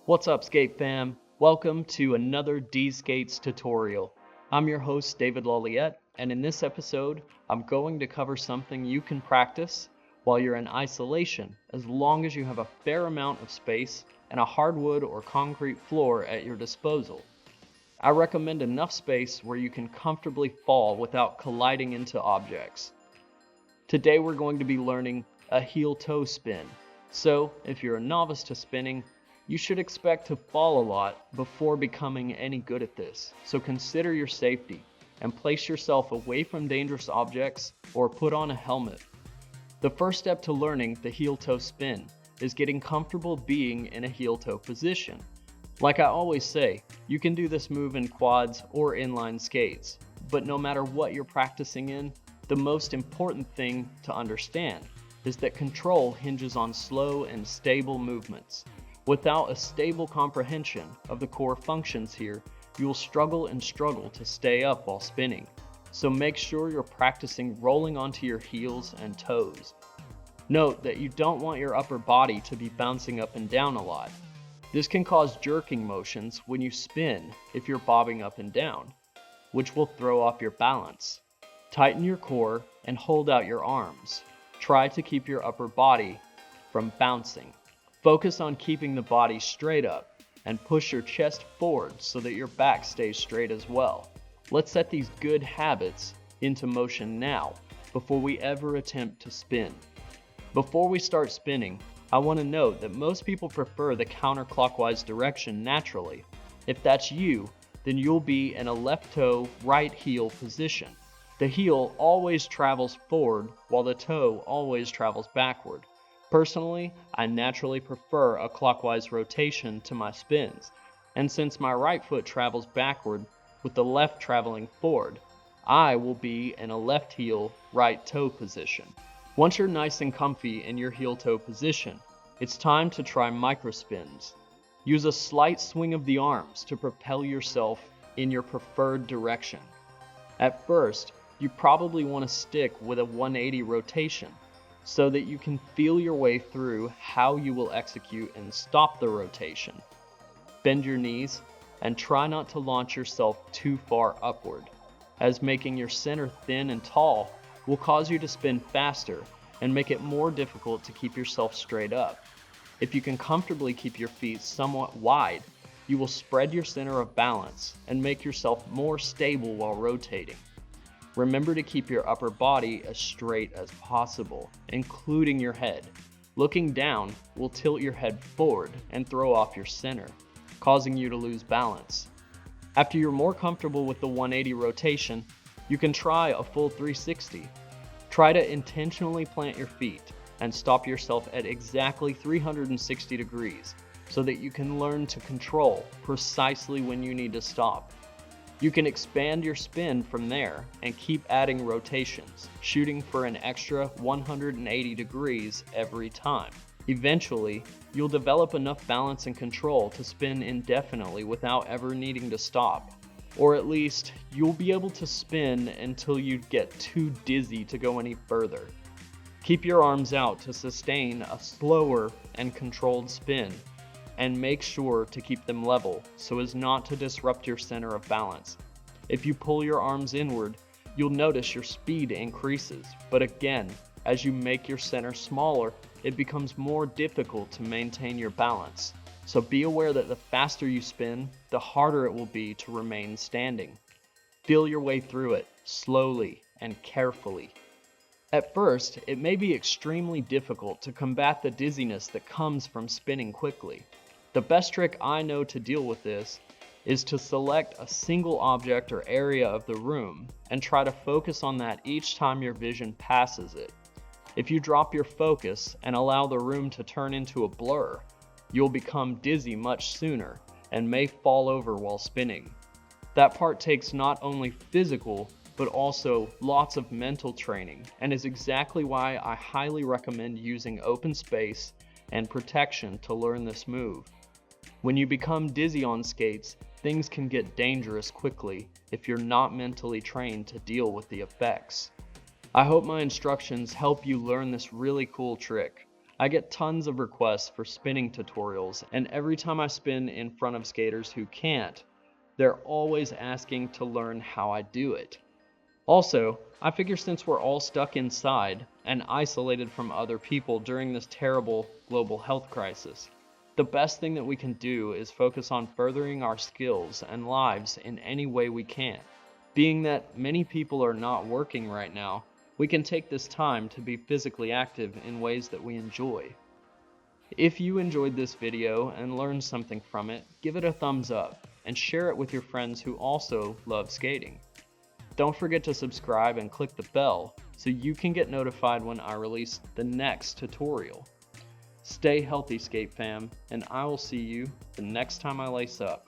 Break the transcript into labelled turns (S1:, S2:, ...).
S1: What's up, skate fam? Welcome to another D-Skates tutorial. I'm your host, David Laliette, and in this episode, I'm going to cover something you can practice while you're in isolation, as long as you have a fair amount of space and a hardwood or concrete floor at your disposal. I recommend enough space where you can comfortably fall without colliding into objects. Today we're going to be learning a heel-toe spin. So, if you're a novice to spinning, you should expect to fall a lot before becoming any good at this. So consider your safety and place yourself away from dangerous objects or put on a helmet. The first step to learning the heel-toe spin is getting comfortable being in a heel-toe position. Like I always say, you can do this move in quads or inline skates, but no matter what you're practicing in, the most important thing to understand is that control hinges on slow and stable movements. Without a stable comprehension of the core functions here, you will struggle to stay up while spinning. So make sure you're practicing rolling onto your heels and toes. Note that you don't want your upper body to be bouncing up and down a lot. This can cause jerking motions when you spin if you're bobbing up and down, which will throw off your balance. Tighten your core and hold out your arms. Try to keep your upper body from bouncing. Focus on keeping the body straight up and push your chest forward so that your back stays straight as well. Let's set these good habits into motion now before we ever attempt to spin. Before we start spinning, I want to note that most people prefer the counterclockwise direction naturally. If that's you, then you'll be in a left toe, right heel position. The heel always travels forward while the toe always travels backward. Personally, I naturally prefer a clockwise rotation to my spins, and since my right foot travels backward with the left traveling forward, I will be in a left heel, right toe position. Once you're nice and comfy in your heel toe position, it's time to try microspins. Use a slight swing of the arms to propel yourself in your preferred direction. At first, you probably want to stick with a 180 rotation, so that you can feel your way through how you will execute and stop the rotation. Bend your knees and try not to launch yourself too far upward, as making your center thin and tall will cause you to spin faster and make it more difficult to keep yourself straight up. If you can comfortably keep your feet somewhat wide, you will spread your center of balance and make yourself more stable while rotating. Remember to keep your upper body as straight as possible, including your head. Looking down will tilt your head forward and throw off your center, causing you to lose balance. After you're more comfortable with the 180 rotation, you can try a full 360. Try to intentionally plant your feet and stop yourself at exactly 360 degrees so that you can learn to control precisely when you need to stop. You can expand your spin from there and keep adding rotations, shooting for an extra 180 degrees every time. Eventually, you'll develop enough balance and control to spin indefinitely without ever needing to stop. Or at least, you'll be able to spin until you get too dizzy to go any further. Keep your arms out to sustain a slower and controlled spin, and make sure to keep them level so as not to disrupt your center of balance. If you pull your arms inward, you'll notice your speed increases, but again, as you make your center smaller, it becomes more difficult to maintain your balance. So be aware that the faster you spin, the harder it will be to remain standing. Feel your way through it, slowly and carefully. At first, it may be extremely difficult to combat the dizziness that comes from spinning quickly. The best trick I know to deal with this is to select a single object or area of the room and try to focus on that each time your vision passes it. If you drop your focus and allow the room to turn into a blur, you'll become dizzy much sooner and may fall over while spinning. That part takes not only physical, but also lots of mental training, and is exactly why I highly recommend using open space and protection to learn this move. When you become dizzy on skates, things can get dangerous quickly if you're not mentally trained to deal with the effects. I hope my instructions help you learn this really cool trick. I get tons of requests for spinning tutorials, and every time I spin in front of skaters who can't, they're always asking to learn how I do it. Also, I figure since we're all stuck inside and isolated from other people during this terrible global health crisis, the best thing that we can do is focus on furthering our skills and lives in any way we can. Being that many people are not working right now, we can take this time to be physically active in ways that we enjoy. If you enjoyed this video and learned something from it, give it a thumbs up and share it with your friends who also love skating. Don't forget to subscribe and click the bell so you can get notified when I release the next tutorial. Stay healthy, skate fam, and I will see you the next time I lace up.